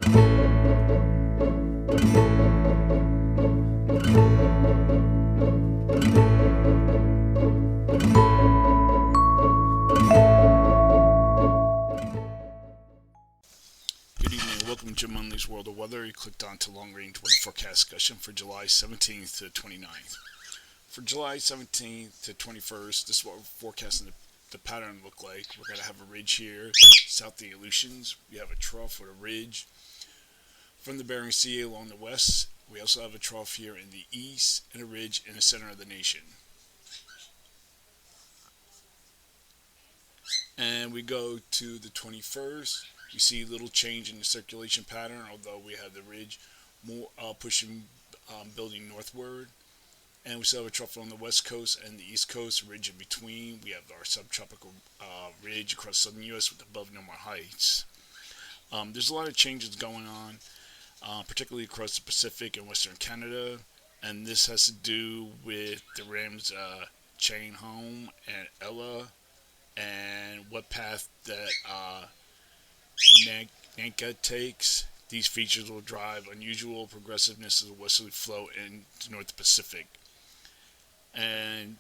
Good evening and welcome to Monley's World of Weather. You clicked on to Long Range Weather Forecast discussion for July 17th to 29th. For July 17th to 21st, this is what we're forecasting the pattern look like. We're going to have a ridge here, south of the Aleutians. We have a trough with a ridge from the Bering Sea along the west. We also have a trough here in the east and a ridge in the center of the nation. And we go to the 21st. You see a little change in the circulation pattern, although we have the ridge more pushing, building northward. And we still have a trough on the west coast and the east coast, a ridge in between. We have our subtropical ridge across southern U.S. with above normal heights. There's a lot of changes going on, particularly across the Pacific and Western Canada. And this has to do with the Rams Chang Home and Ella and what path that Nanka takes. These features will drive unusual progressiveness of the westerly flow into North Pacific. And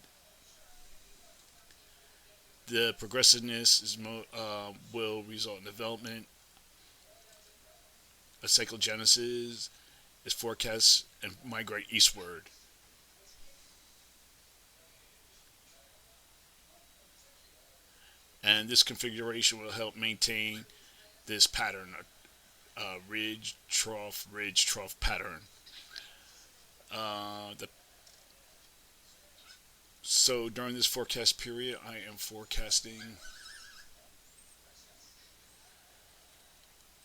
the progressiveness will result in development. A cyclogenesis is forecast and migrate eastward. And this configuration will help maintain this pattern, ridge, trough, pattern. So during this forecast period, I am forecasting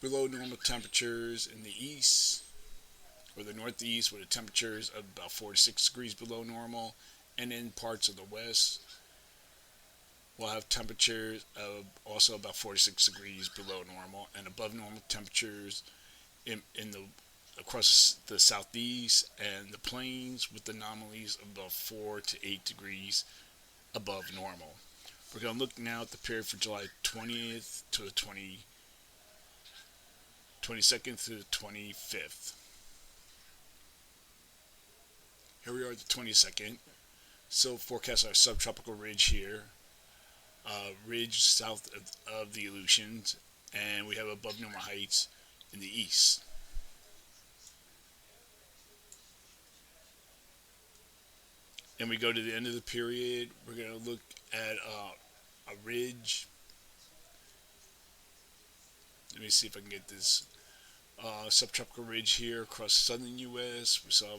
below normal temperatures in the east or the northeast with the temperatures of about 4 to 6 degrees below normal, and in parts of the west we'll have temperatures of also about 4 to 6 degrees below normal, and above normal temperatures in the across the southeast and the plains with anomalies of about 4 to 8 degrees above normal. We're going to look now at the period for July 20th to the 22nd to the 25th. Here we are at the 22nd. So forecast our subtropical ridge here. Ridge south of the Aleutians, and we have above normal heights in the east. And we go to the end of the period. We're going to look at a ridge. Let me see if I can get this subtropical ridge here across southern U.S. We saw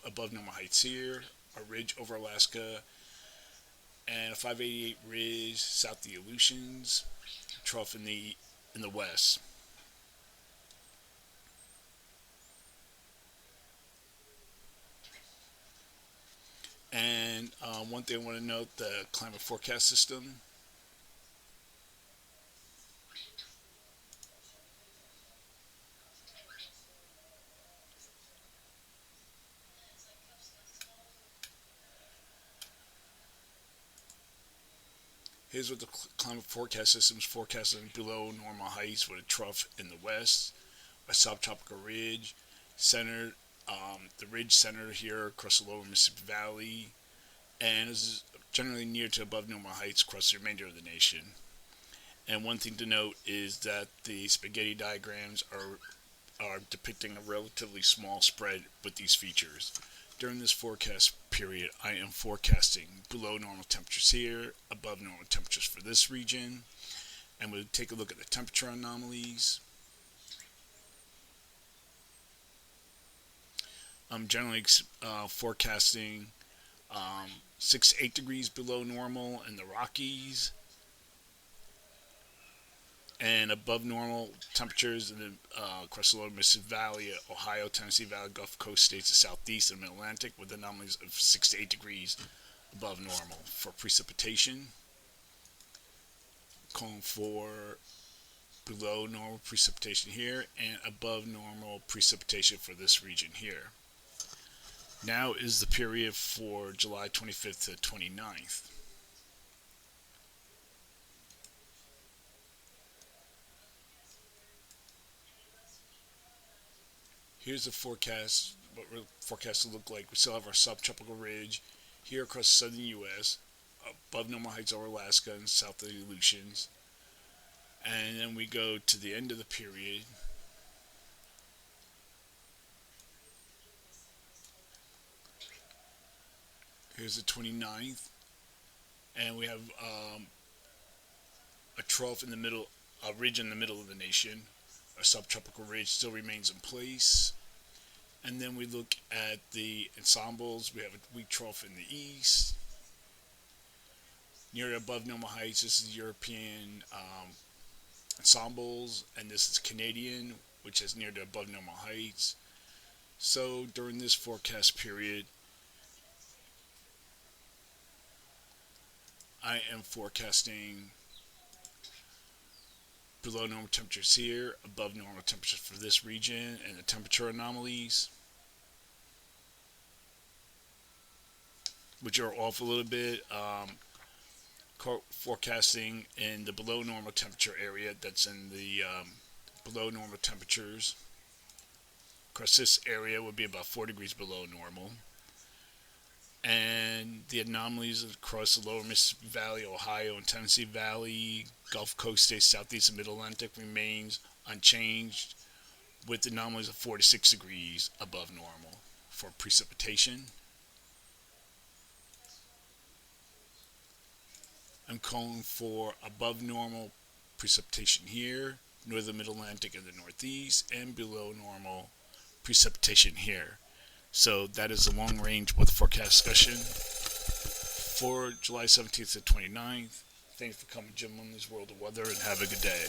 above normal heights here. A ridge over Alaska, and a 588 ridge south of the Aleutians, trough in the west. And one thing I want to note, the climate forecast system. Here's what the climate forecast system is forecasting: below normal heights with a trough in the west, a subtropical ridge, centered, the ridge centered here across the lower Mississippi Valley, and is generally near to above normal heights across the remainder of the nation. And one thing to note is that the spaghetti diagrams are depicting a relatively small spread with these features. During this forecast period, I am forecasting below normal temperatures here, above normal temperatures for this region, and we'll take a look at the temperature anomalies. I'm generally forecasting 6 to 8 degrees below normal in the Rockies, and above normal temperatures in the across the lower Mississippi Valley, Ohio, Tennessee Valley, Gulf Coast states, the southeast and mid-Atlantic, with anomalies of 6 to 8 degrees above normal. For precipitation, calling for below normal precipitation here and above normal precipitation for this region here. Now is the period for July 25th to 29th. Here's the forecast, what we're forecast to look like. We still have our subtropical ridge here across the southern U.S., above normal heights over Alaska and south of the Aleutians. And then we go to the end of the period. Here's the 29th. And we have a trough in the middle, a ridge in the middle of the nation. Our subtropical ridge still remains in place. And then we look at the ensembles. We have a weak trough in the east. Near above normal heights, this is European ensembles, and this is Canadian, which is near to above normal heights. So during this forecast period, I am forecasting below normal temperatures here, above normal temperatures for this region, and the temperature anomalies, which are off a little bit. Forecasting in the below normal temperature area, that's in the below normal temperatures. Across this area would be about 4 degrees below normal. And the anomalies across the lower Mississippi Valley, Ohio, and Tennessee Valley, Gulf Coast states, Southeast and Middle Atlantic remains unchanged, with anomalies of 4 to 6 degrees above normal for precipitation. I'm calling for above normal precipitation here, northern Middle Atlantic and the Northeast, and below normal precipitation here. So that is the long range weather forecast discussion for July 17th to 29th. Thanks for coming, Jim Lindley's World of Weather, and have a good day.